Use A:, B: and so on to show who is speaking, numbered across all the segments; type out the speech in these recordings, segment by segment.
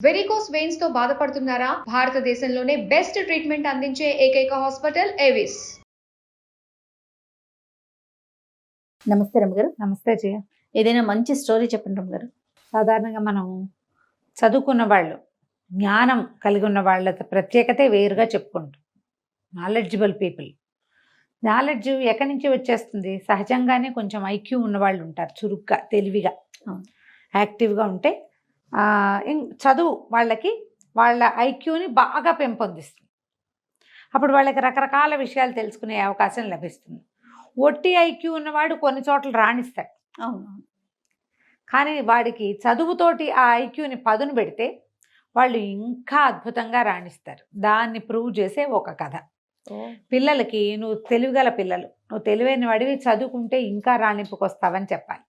A: Varicose veins తో బాధపడుతున్నారా? భారతదేశంలోనే బెస్ట్ ట్రీట్మెంట్ అందించే ఏకైక హాస్పిటల్ ఏవిస్.
B: నమస్తే రమ్మగారు.
C: నమస్తే జయ.
B: ఏదైనా మంచి స్టోరీ చెప్పండి రమ్మగారు.
C: సాధారణంగా మనం చదువుకున్న వాళ్ళు, జ్ఞానం కలిగి ఉన్న వాళ్ళ ప్రత్యేకతే వేరుగా చెప్పుకుంటాం. Knowledgeable people. నాలెడ్జ్ ఎక్కడి నుంచి వచ్చేస్తుంది? సహజంగానే కొంచెం ఐక్యూ ఉన్నవాళ్ళు ఉంటారు, చురుగ్గా, తెలివిగా, యాక్టివ్గా ఉంటే చదువు వాళ్ళకి వాళ్ళ ఐక్యూని బాగా పెంపొందిస్తుంది. అప్పుడు వాళ్ళకి రకరకాల విషయాలు తెలుసుకునే అవకాశం లభిస్తుంది. ఒట్టి ఐక్యూ ఉన్నవాడు కొన్ని చోట్ల రాణిస్తాడు.
B: అవును.
C: కానీ వాడికి చదువుతోటి ఆ ఐక్యూని పదును పెడితే వాళ్ళు ఇంకా అద్భుతంగా రాణిస్తారు. దాన్ని ప్రూవ్ చేసే ఒక కథ. పిల్లలకి నువ్వు తెలివిగల పిల్లలు, నువ్వు తెలివైన వాడివి, చదువుకుంటే ఇంకా రాణింపుకొస్తావని చెప్పాలి.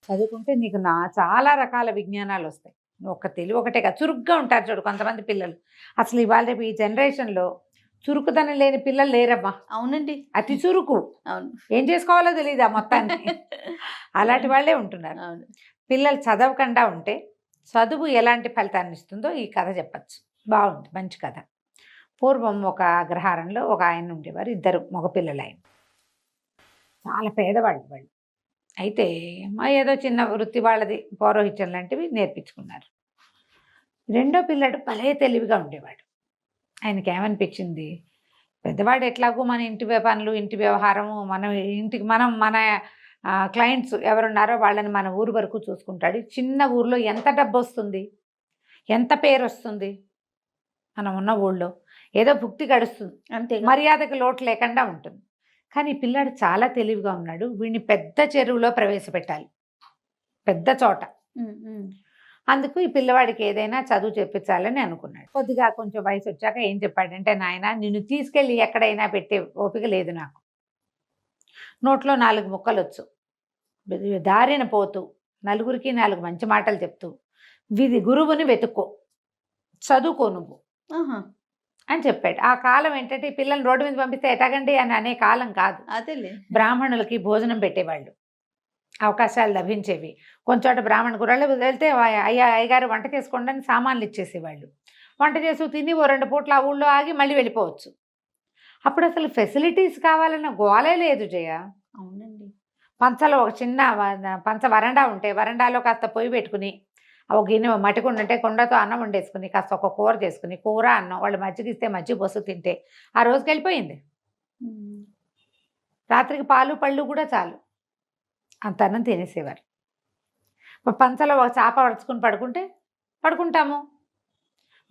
C: చదువుకుంటే నీకు చాలా రకాల విజ్ఞానాలు వస్తాయి. ఒక తెలివి ఒకటే కాదు, చురుగ్గా ఉంటారు. చూడు కొంతమంది పిల్లలు, అసలు ఇవాళ రేపు ఈ జనరేషన్లో చురుకుదనం లేని పిల్లలు లేరమ్మా.
B: అవునండి,
C: అతి చురుకు.
B: అవును,
C: ఏం చేసుకోవాలో తెలియదు ఆ మొత్తాన్ని. అలాంటి వాళ్ళే ఉంటున్నారు.
B: అవును.
C: పిల్లలు చదవకుండా ఉంటే చదువు ఎలాంటి ఫలితాన్ని ఇస్తుందో ఈ కథ చెప్పచ్చు. బాగుంది, మంచి కథ. పూర్వం ఒక అగ్రహారంలో ఒక ఆయన ఉండేవారు, ఇద్దరు మగపిల్లలు. ఆయన చాలా పేదవాళ్ళు వాళ్ళు. అయితే ఏదో చిన్న వృత్తి వాళ్ళది, పౌరోహిత్యం లాంటివి నేర్పించుకున్నారు. రెండో పిల్లడు భలే తెలివిగా ఉండేవాడు. ఆయనకి ఏమనిపించింది, పెద్దవాడు ఎట్లాగో మన ఇంటి పనులు, ఇంటి వ్యవహారము, మన క్లయింట్స్ ఎవరున్నారో వాళ్ళని మన ఊరు వరకు చూసుకుంటాడు. చిన్న ఊర్లో ఎంత డబ్బు వస్తుంది, ఎంత పేరు వస్తుంది, మనం ఉన్న ఊళ్ళో ఏదో భుక్తి గడుస్తుంది,
B: అంతే,
C: మర్యాదకు లోటు లేకుండా ఉంటుంది. కానీ పిల్లాడు చాలా తెలివిగా ఉన్నాడు. వీడిని పెద్ద చెరువులో ప్రవేశపెట్టాలి, పెద్ద చోట. అందుకు ఈ పిల్లవాడికి ఏదైనా చదువు చెప్పించాలని అనుకున్నాడు. కొద్దిగా కొంచెం వయసు వచ్చాక ఏం చెప్పాడంటే, నాయన నిన్ను తీసుకెళ్ళి ఎక్కడైనా పెట్టే ఓపిక లేదు నాకు. నోట్లో 4 ముక్కలు వచ్చు, దారిన పోతూ నలుగురికి 4 మంచి మాటలు చెప్తూ గురువుని వెతుక్కో, చదువుకో నువ్వు అని చెప్పాడు. ఆ కాలం ఏంటంటే పిల్లల్ని రోడ్డు మీద పంపిస్తే ఎటగండి అని అనే కాలం కాదు.
B: అదేలే,
C: బ్రాహ్మణులకి భోజనం పెట్టేవాళ్ళు, అవకాశాలు లభించేవి. కొంచెం బ్రాహ్మణ గుర్రాలు వెళ్తే అయ్యగారు వంట చేసుకోండి అని సామాన్లు ఇచ్చేసేవాళ్ళు. వంట చేసి తిని 2 పూట్ల ఆ ఊళ్ళో ఆగి మళ్ళీ వెళ్ళిపోవచ్చు. అప్పుడు అసలు ఫెసిలిటీస్ కావాలన్న గోలే లేదు జయ.
B: అవునండి.
C: పంచలో ఒక చిన్న పంచ వరండా ఉంటే వరండాలో కాస్త పొయ్యి పెట్టుకుని, ఒక గిన్నె మట్టికుండ అంటే కుండతో అన్నం వండేసుకుని, కాస్త ఒక కూర చేసుకుని, కూర అన్నం వాళ్ళు మజ్జిగ ఇస్తే మజ్జిగ పోసు తింటే ఆ రోజుకి వెళ్ళిపోయింది. రాత్రికి పాలు పళ్ళు కూడా చాలు, అంత అన్నం తినేసేవారు. పంచలో ఒక చాప పడుచుకుని పడుకుంటాము.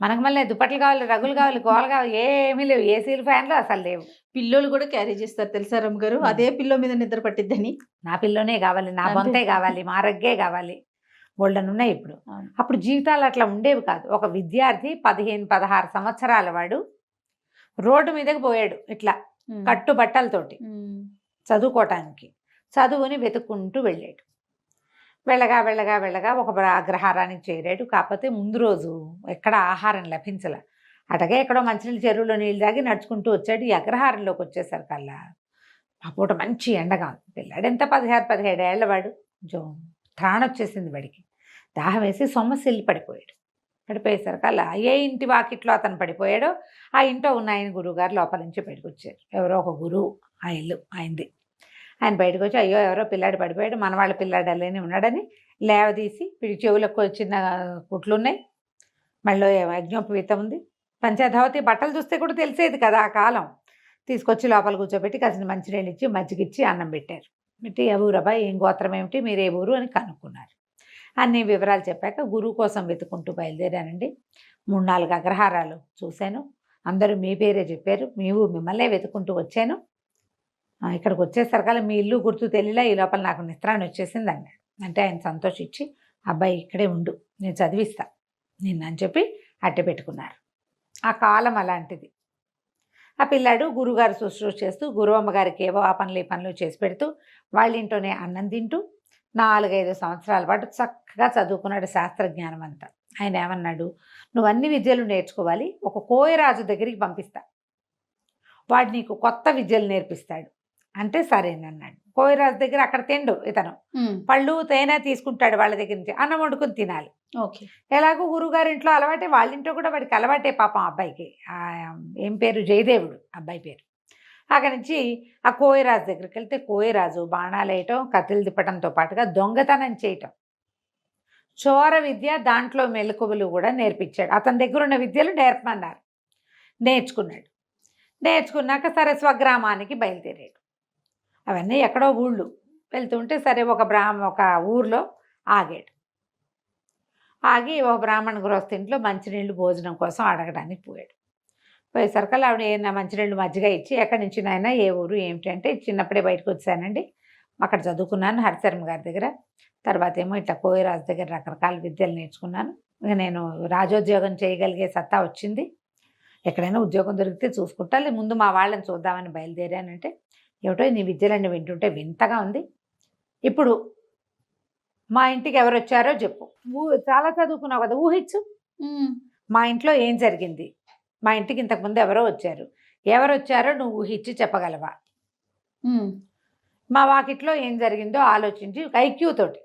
C: మనకు మళ్ళీ దుప్పట్లు కావాలి, రగులు కావాలి, గోలు కావాలి, ఏమీ లేవు. ఏసీలు, ఫ్యాన్లు అసలు లేవు.
B: పిల్లోలు కూడా క్యారీ చేస్తారు తెలుసా రమ్మగారు, అదే పిల్లో మీద నిద్ర పట్టిద్దని.
C: నా పిల్లోనే కావాలి, నా బొంతే కావాలి, మా రగ్గే కావాలి, బోల్డనున్నాయి ఇప్పుడు. అప్పుడు జీవితాలు అట్లా ఉండేవి కాదు. ఒక విద్యార్థి 15-16 సంవత్సరాల వాడు రోడ్డు మీదకి పోయాడు ఇట్లా కట్టుబట్టలతోటి చదువుకోవటానికి. చదువుని వెతుక్కుంటూ వెళ్ళాడు. వెళ్ళగా ఒక అగ్రహారానికి చేరాడు. కాకపోతే ముందు రోజు ఎక్కడ ఆహారం లభించలే. అటగే ఎక్కడో మంచినీళ్ళ చెరువులో నీళ్ళు తాగి నడుచుకుంటూ వచ్చాడు. ఈ అగ్రహారంలోకి వచ్చేసరికల్లా ఆ పూట మంచి ఎండగా ఉంది. పిల్లాడు ఎంత 16-17 ఏళ్ళ వాడు. కొంచెం త్రాణ వచ్చేసింది వాడికి. దాహం వేసి సొమ్మసిల్లి పడిపోయేసరికల్లా ఏ ఇంటి వాకిట్లో అతను పడిపోయాడో ఆ ఇంట్లో ఉన్న ఆయన గురువుగారు లోపల నుంచి బయటకు వచ్చారు. ఎవరో ఒక గురువు, ఆ ఇల్లు ఆయనది. ఆయన బయటకు వచ్చి, అయ్యో ఎవరో పిల్లాడు పడిపోయాడు, మన వాళ్ళ పిల్లాడు అల్లేని ఉన్నాడని లేవదీసి, వీడి చెవులకు చిన్న కుట్లు ఉన్నాయి, మళ్ళీ యజ్ఞోపవీతం ఉంది, పంచధావతి బట్టలు చూస్తే కూడా తెలిసేది కదా ఆ కాలం. తీసుకొచ్చి లోపల కూర్చోబెట్టి కాసిన మంచినీళ్ళు ఇచ్చి మజ్జిగిచ్చి అన్నం పెట్టారు. పెట్టి ఏ ఊరబ్బా, ఏం గోత్రం ఏమిటి, మీరు ఏ ఊరు అని కనుక్కున్నారు. అన్ని వివరాలు చెప్పాక గురువు కోసం వెతుకుంటూ బయలుదేరానండి. 3-4 అగ్రహారాలు చూశాను, అందరూ మీ పేరే చెప్పారు, మిమ్మల్నే వెతుకుంటూ వచ్చాను. ఇక్కడికి వచ్చేసరికల్లా మీ ఇల్లు గుర్తు తెలియలా, ఈ లోపల నాకు నిద్రాన్ని వచ్చేసింది అన్నాడు. అంటే ఆయన సంతోషించి, అబ్బాయి ఇక్కడే ఉండు, నేను చదివిస్తా నిన్ను చెప్పి అట్టె పెట్టుకున్నారు. ఆ కాలం అలాంటిది. ఆ పిల్లాడు గురువుగారు శుశ్రూష చేస్తూ, గురువమ్మగారికి ఏవో ఆ పనులు ఈ పనులు చేసి పెడుతూ, వాళ్ళ ఇంట్లోనే అన్నం తింటూ 4-5 సంవత్సరాల పాటు చక్కగా చదువుకున్నాడు శాస్త్రజ్ఞానం అంతా. ఆయన ఏమన్నాడు, నువ్వు అన్ని విద్యలు నేర్చుకోవాలి, ఒక కోయరాజు దగ్గరికి పంపిస్తా, వాడు నీకు కొత్త విద్యలు నేర్పిస్తాడు, అంటే సరేనన్నాడు. కోయిరాజు దగ్గర అక్కడ తిండు ఇతను, పళ్ళు తేనె తీసుకుంటాడు వాళ్ళ దగ్గర నుంచి, అన్నం వండుకుని తినాలి.
B: ఓకే.
C: ఎలాగో గురువుగారి ఇంట్లో అలవాటే, వాళ్ళ ఇంట్లో కూడా వాడికి అలవాటే పాపం అబ్బాయికి. ఏం పేరు, జయదేవుడు అబ్బాయి పేరు. అక్కడి నుంచి ఆ కోయిరాజు దగ్గరికి వెళ్తే కోయిరాజు బాణాలు వేయటం, కత్తులు తిప్పటంతో పాటుగా దొంగతనం చేయటం, చోర విద్య, దాంట్లో మెలకువలు కూడా నేర్పించాడు. అతని దగ్గర ఉన్న విద్యలు నేర్పమన్నారు. నేర్చుకున్నాడు. నేర్చుకున్నాక సరే స్వగ్రామానికి బయలుదేరాడు. అవన్నీ ఎక్కడో ఊళ్ళు వెళ్తుంటే సరే ఒక ఊర్లో ఆగాడు. ఆగి ఒక బ్రాహ్మణ గృహస్థింట్లో మంచినీళ్ళు భోజనం కోసం అడగడానికి పోయాడు. పోయేసరికల్లా ఆవిడ ఏమైనా మంచినీళ్ళు మజ్జిగ ఇచ్చి, ఎక్కడి నుంచి నాయన, ఏ ఊరు ఏమిటి అంటే, చిన్నప్పుడే బయటకు వచ్చానండి, అక్కడ చదువుకున్నాను హరిశర్మ గారి దగ్గర, తర్వాత ఏమో ఇట్లా కోయిరాజు దగ్గర రకరకాల విద్యలు నేర్చుకున్నాను, ఇక నేను రాజోద్యోగం చేయగలిగే సత్తా వచ్చింది, ఎక్కడైనా ఉద్యోగం దొరికితే చూసుకుంటా, ముందు మా వాళ్ళని చూద్దామని బయలుదేరానంటే, ఏమిటో నీ విద్యలన్నీ వింటుంటే వింతగా ఉంది, ఇప్పుడు మా ఇంటికి ఎవరు వచ్చారో చెప్పు, చాలా చదువుకున్నావు కదా, ఊహించు, మా ఇంట్లో ఏం జరిగింది, మా ఇంటికి ఇంతకుముందు ఎవరో వచ్చారు, ఎవరు వచ్చారో నువ్వు ఊహించి చెప్పగలవా, మా వాకిట్లో ఏం జరిగిందో ఆలోచించి ఐక్యూ తోటి,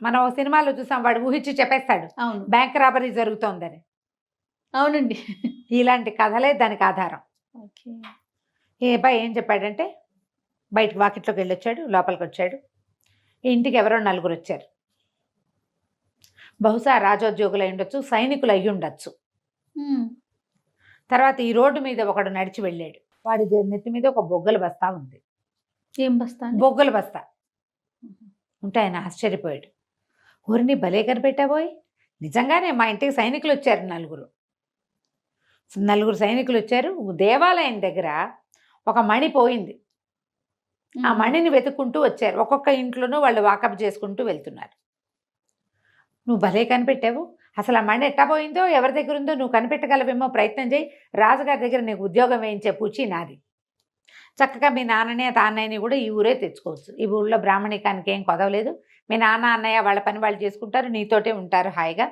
C: మనం ఒక సినిమాలో చూసాం, వాడు ఊహించి చెప్పేస్తాడు బ్యాంక్ రాబరీ జరుగుతోందని.
B: అవునండి,
C: ఇలాంటి కథలే దానికి ఆధారం. ఏ అబ్బాయి ఏం చెప్పాడంటే, బయటకు వాకిట్లోకి వెళ్ళొచ్చాడు, లోపలికి వచ్చాడు, ఇంటికి ఎవరో నలుగురు వచ్చారు, బహుశా రాజోద్యోగులు అయి ఉండొచ్చు, సైనికులు అయ్యి ఉండొచ్చు. తర్వాత ఈ రోడ్డు మీద ఒకడు నడిచి వెళ్ళాడు, వాడి నెత్తి మీద ఒక బొగ్గల బస్తా ఉంది.
B: ఏం బస్తా?
C: బొగ్గల బస్తా ఉంటే ఆయన ఆశ్చర్యపోయాడు. ఊరిని భలే కనిపెట్టాబోయ్, నిజంగానే మా ఇంటికి సైనికులు వచ్చారు, నలుగురు సైనికులు వచ్చారు. దేవాలయం దగ్గర ఒక మణి పోయింది, ఆ మణిని వెతుక్కుంటూ వచ్చారు, ఒక్కొక్క ఇంట్లోనూ వాళ్ళు వాకప్ చేసుకుంటూ వెళ్తున్నారు. నువ్వు భలే కనిపెట్టావు, అసలు ఆ మణి ఎట్టా పోయిందో, ఎవరి దగ్గర ఉందో నువ్వు కనిపెట్టగలవేమో, ప్రయత్నం చేయి, రాజుగారి దగ్గర నీకు ఉద్యోగం వేయించే పూచి నాది, చక్కగా మీ నాన్నని తాన్నయ్యని కూడా ఈ ఊరే తెచ్చుకోవచ్చు, ఈ ఊళ్ళో బ్రాహ్మణికానికి ఏం కొదవలేదు, మీ నాన్న అన్నయ్య వాళ్ళ పని వాళ్ళు చేసుకుంటారు, నీతోటే ఉంటారు హాయిగా,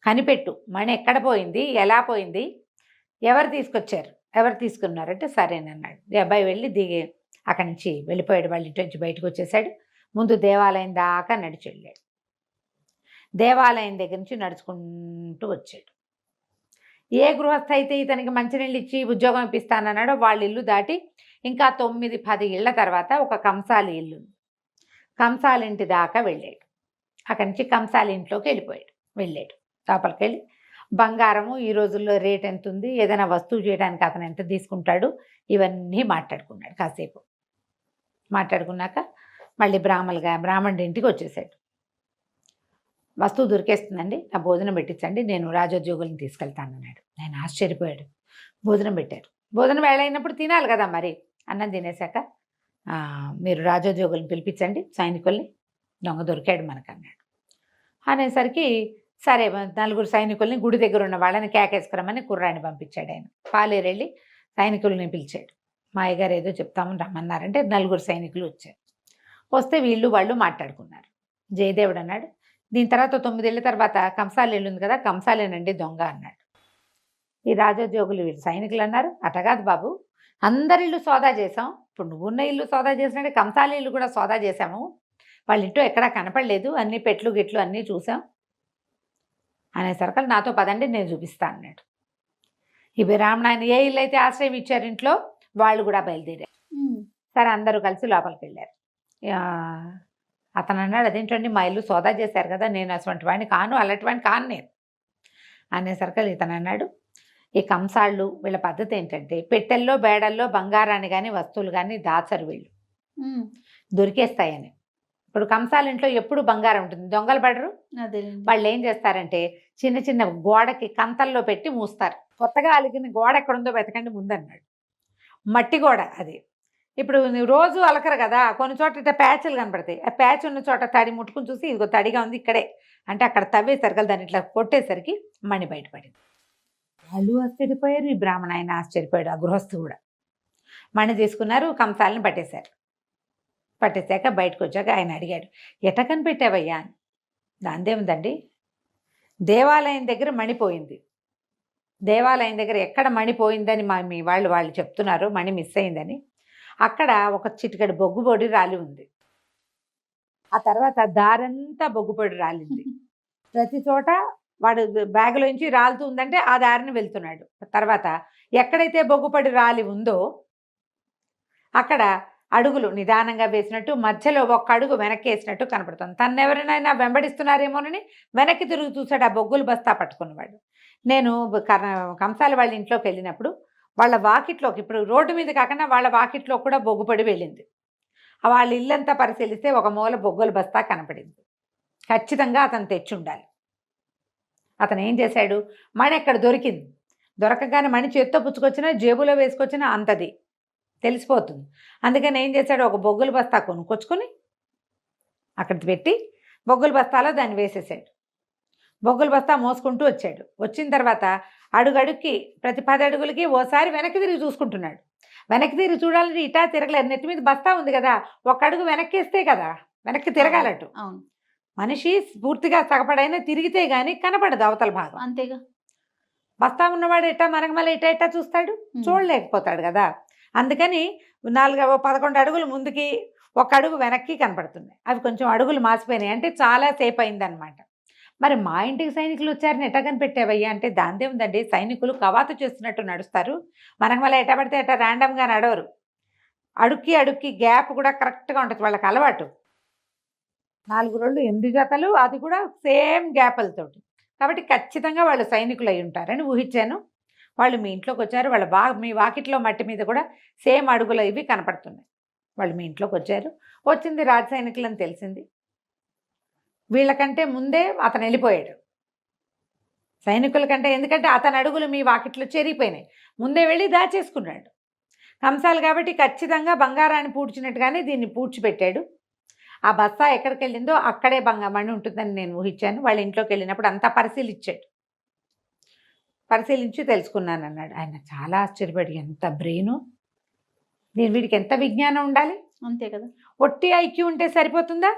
C: కనిపెట్టు, మణి ఎక్కడ పోయింది, ఎలా పోయింది, ఎవరు తీసుకొచ్చారు, ఎవరు తీసుకున్నారంటే సరేనన్నాడు. ఈ అబ్బాయి వెళ్ళి దిగి అక్కడి నుంచి వెళ్ళిపోయాడు, వాళ్ళ ఇంటి నుంచి బయటకు వచ్చేసాడు. ముందు దేవాలయం దాకా నడిచి వెళ్ళాడు, దేవాలయం దగ్గర నుంచి నడుచుకుంటూ వచ్చాడు. ఏ గృహస్థ అయితే ఇతనికి మంచినీళ్ళు ఇచ్చి ఉద్యోగం ఇప్పిస్తానన్నాడో వాళ్ళ ఇల్లు దాటి ఇంకా 9-10 ఇళ్ల తర్వాత ఒక కంసాలి ఇల్లు, కంసాలి ఇంటి దాకా వెళ్ళాడు. అక్కడి నుంచి కంసాలి ఇంట్లోకి వెళ్ళాడు. లోపలికి వెళ్ళి బంగారము ఈ రోజుల్లో రేట్ ఎంత ఉంది, ఏదైనా వస్తువు చేయడానికి అతను ఎంత తీసుకుంటాడు, ఇవన్నీ మాట్లాడుకున్నాడు. కాసేపు మాట్లాడుకున్నాక మళ్ళీ బ్రాహ్మణుడి ఇంటికి వచ్చేసాడు. వస్తువు దొరికేస్తుందండి, నా భోజనం పెట్టించండి, నేను రాజోద్యోగులను తీసుకెళ్తాను అన్నాడు. ఆయన ఆశ్చర్యపోయాడు. భోజనం పెట్టారు. భోజనం వేళ అయినప్పుడు తినాలి కదా, మరి అన్నం తినేశాక మీరు రాజోద్యోగులను పిలిపించండి, సైనికుల్ని, దొంగ దొరికాడు మనకు అన్నాడు. అనేసరికి సరే 4 సైనికుల్ని గుడి దగ్గర ఉన్న వాళ్ళని కేకేసుకురమ్మని కుర్రాన్ని పంపించాడు. ఆయన పాలేరెళ్ళి సైనికుల్ని పిలిచాడు. మా అయ్యగారు ఏదో చెప్తామని రమ్మన్నారంటే 4 సైనికులు వచ్చారు. వస్తే వాళ్ళు మాట్లాడుకున్నారు. జయదేవుడు అన్నాడు, దీని తర్వాత 9 ఏళ్ళ తర్వాత కంసాలి వెళ్ళింది కదా, కంసాలేనండి దొంగ అన్నాడు. ఈ రాజోద్యోగులు వీళ్ళు సైనికులు అన్నారు, అటగాదు బాబు, అందరి ఇల్లు సోదా చేసాం, ఇప్పుడు నువ్వున్న ఇల్లు సోదా చేసినట్టే కంసాలి ఇల్లు కూడా సోదా చేశాము, వాళ్ళ ఇంట్లో ఎక్కడా కనపడలేదు, అన్ని పెట్లు గిట్లు అన్నీ చూసాం అనేసరికి నాతో పదండి నేను చూపిస్తా అన్నాడు. ఈ బ్రాహ్మణాయన ఏ ఇల్లు అయితే ఆశ్రయం ఇచ్చారు ఇంట్లో వాళ్ళు కూడా బయలుదేరారు. సరే అందరూ కలిసి లోపలికి వెళ్ళారు. అతను అన్నాడు, అదేంటండి మా ఇల్లు సోదా చేశారు కదా, నేను అటువంటి వాడిని కాను, అలాంటి వాడిని కాను నేను అనేసరికి ఇతను అన్నాడు, ఈ కంసాళ్ళు వీళ్ళ పద్ధతి ఏంటంటే పెట్టెల్లో బేడల్లో బంగారాన్ని కానీ వస్తువులు కానీ దాచరు, వీళ్ళు దొరికేస్తాయని. ఇప్పుడు కంసాల ఇంట్లో ఎప్పుడు బంగారం ఉంటుంది, దొంగలు పడరు. వాళ్ళు ఏం చేస్తారంటే చిన్న చిన్న గోడకి కంతల్లో పెట్టి మూస్తారు. కొత్తగా అలిగిన గోడ ఎక్కడుందో వెతకండి ముందన్నాడు. మట్టి గోడ అది. ఇప్పుడు రోజు అలకరు కదా, కొన్ని చోట ఇట్లా ప్యాచ్లు కనపడతాయి, ఆ ప్యాచ్ ఉన్న చోట తడి ముట్టుకుని చూసి ఇదిగో తడిగా ఉంది ఇక్కడే అంటే అక్కడ తవ్వేసరికి దాన్ని ఇట్లా కొట్టేసరికి మణి బయటపడింది. వాళ్ళు ఆశ్చర్యపోయారు, ఈ బ్రాహ్మణ ఆయన ఆశ్చర్యపోయాడు, ఆ గృహస్థు కూడా. మణి తీసుకున్నారు, కంసాలని పట్టేశారు. పట్టేశాక బయటకు వచ్చాక ఆయన అడిగాడు, ఎట కనిపెట్టావయ్యా అని. దాందేముందండి, దేవాలయం దగ్గర మణిపోయింది, దేవాలయం దగ్గర ఎక్కడ మణిపోయిందని మీ వాళ్ళు చెప్తున్నారు, మణి మిస్ అయిందని. అక్కడ ఒక చిటికెడు బొగ్గు పొడి రాలి ఉంది. ఆ తర్వాత దారంతా బొగ్గు పొడి రాలింది. ప్రతి చోట వాడు బ్యాగులోంచి రాలుతూ ఉందంటే ఆ దారిని వెళ్తున్నాడు. తర్వాత ఎక్కడైతే బొగ్గుపడి రాలి ఉందో అక్కడ అడుగులు నిదానంగా వేసినట్టు, మధ్యలో ఒక్క అడుగు వెనక్కి వేసినట్టు కనపడుతుంది. తను ఎవరినైనా వెంబడిస్తున్నారేమోనని వెనక్కి తిరిగి చూశాడు ఆ బొగ్గులు బస్తా పట్టుకున్నవాడు. నేను కంసాల వాళ్ళ ఇంట్లోకి వెళ్ళినప్పుడు వాళ్ళ వాకిట్లోకి, ఇప్పుడు రోడ్డు మీద కాకుండా వాళ్ళ వాకిట్లో కూడా బొగ్గుపడి వెళ్ళింది. వాళ్ళ ఇల్లంతా పరిశీలిస్తే ఒక మూల బొగ్గుల బస్తా కనపడింది. ఖచ్చితంగా అతను తెచ్చి ఉండాలి. అతను ఏం చేశాడు, మణి ఎక్కడ దొరికింది, దొరకగానే మణి చేత్తో పుచ్చుకొచ్చినా జేబులో వేసుకొచ్చినా అంతది తెలిసిపోతుంది. అందుకని ఏం చేశాడు, ఒక బొగ్గుల బస్తా కొనుక్కొచ్చుకొని అక్కడ పెట్టి బొగ్గుల బస్తాలో దాన్ని వేసేసాడు. బొగ్గుల బస్తా మోసుకుంటూ వచ్చాడు. వచ్చిన తర్వాత అడుగడుక్కి ప్రతి 10 అడుగులకి ఓసారి వెనక్కి తిరిగి చూసుకుంటున్నాడు. వెనక్కి తిరిగి చూడాలంటే ఇటా తిరగలేదు, నెత్తి మీద బస్తా ఉంది కదా, ఒక అడుగు వెనక్కి వేస్తే కదా వెనక్కి తిరగాలట్టు.
B: అవును,
C: మనిషి పూర్తిగా సగపడైనా తిరిగితే గానీ కనపడదు అవతల భాగం.
B: అంతేగా.
C: బస్తా ఉన్నవాడు ఎట్టా మనకు మళ్ళీ ఇటా చూస్తాడు, చూడలేకపోతాడు కదా. అందుకని 11 అడుగులు ముందుకి, ఒక అడుగు వెనక్కి కనపడుతున్నాయి. అవి కొంచెం అడుగులు మాసిపోయినాయి, అంటే చాలా సేపు అయిందనమాట. మరి మా ఇంటికి సైనికులు వచ్చారని ఎట్టా కనిపెట్టావయ్యా అంటే, దాందే ఉందండి, సైనికులు కవాతు చేస్తున్నట్టు నడుస్తారు, మనకు మళ్ళీ ఎట్టా పడితే ఎట్టా ర్యాండమ్గా నడవరు. అడుక్కి గ్యాప్ కూడా కరెక్ట్గా ఉంటుంది, వాళ్ళకి అలవాటు. 4 రోళ్ళు 8 జతలు, అది కూడా సేమ్ గ్యాపులతోటి. కాబట్టి ఖచ్చితంగా వాళ్ళు సైనికులు అయి ఉంటారని ఊహించాను. వాళ్ళు మీ ఇంట్లోకి వచ్చారు, వాళ్ళ మీ వాకిట్లో మట్టి మీద కూడా సేమ్ అడుగులు ఇవి కనపడుతున్నాయి. వాళ్ళు మీ ఇంట్లోకి వచ్చారు, వచ్చింది రాజ సైనికులు అని తెలిసింది. వీళ్ళకంటే ముందే అతను వెళ్ళిపోయాడు సైనికుల కంటే, ఎందుకంటే అతని అడుగులు మీ వాకిట్లో చెరిగిపోయినాయి, ముందే వెళ్ళి దాచేసుకున్నాడు. కంసాలు కాబట్టి ఖచ్చితంగా బంగారాన్ని పూడ్చినట్టుగానే దీన్ని పూడ్చిపెట్టాడు. ఆ బస్తా ఎక్కడికి వెళ్ళిందో అక్కడే మణి ఉంటుందని నేను ఊహించాను. వాళ్ళ ఇంట్లోకి వెళ్ళినప్పుడు అంతా పరిశీలించి తెలుసుకున్నాను అన్నాడు. ఆయన చాలా ఆశ్చర్యపడి, ఎంత బ్రెయిను, వీడికి ఎంత విజ్ఞానం ఉండాలి,
B: అంతే కదా.
C: ఒట్టి ఐక్యూ ఉంటే సరిపోతుందా?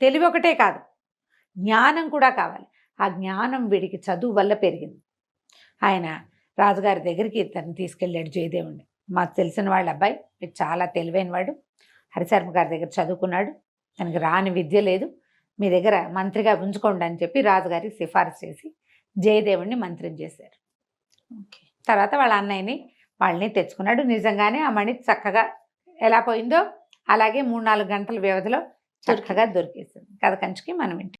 C: తెలివి ఒకటే కాదు, జ్ఞానం కూడా కావాలి. ఆ జ్ఞానం వీడికి చదువు వల్ల పెరిగింది. ఆయన రాజుగారి దగ్గరికి తను తీసుకెళ్ళాడు జయదేవుడిని. మాకు తెలిసిన వాళ్ళ అబ్బాయి, వీడు చాలా తెలివైన వాడు, హరిశర్మ గారి దగ్గర చదువుకున్నాడు, తనకి రాని విద్య లేదు, మీ దగ్గర మంత్రిగా ఉంచుకోండి అని చెప్పి రాజుగారికి సిఫారసు చేసి జయదేవుడిని మంత్రిని చేశారు. తర్వాత వాళ్ళ అన్నయ్యని వాళ్ళని తెచ్చుకున్నాడు. నిజంగానే ఆ మణి చక్కగా ఎలా పోయిందో అలాగే 3-4 గంటల వ్యవధిలో చక్కగా దొరికేసింది. కథ కంచికి మనం ఇంటికి.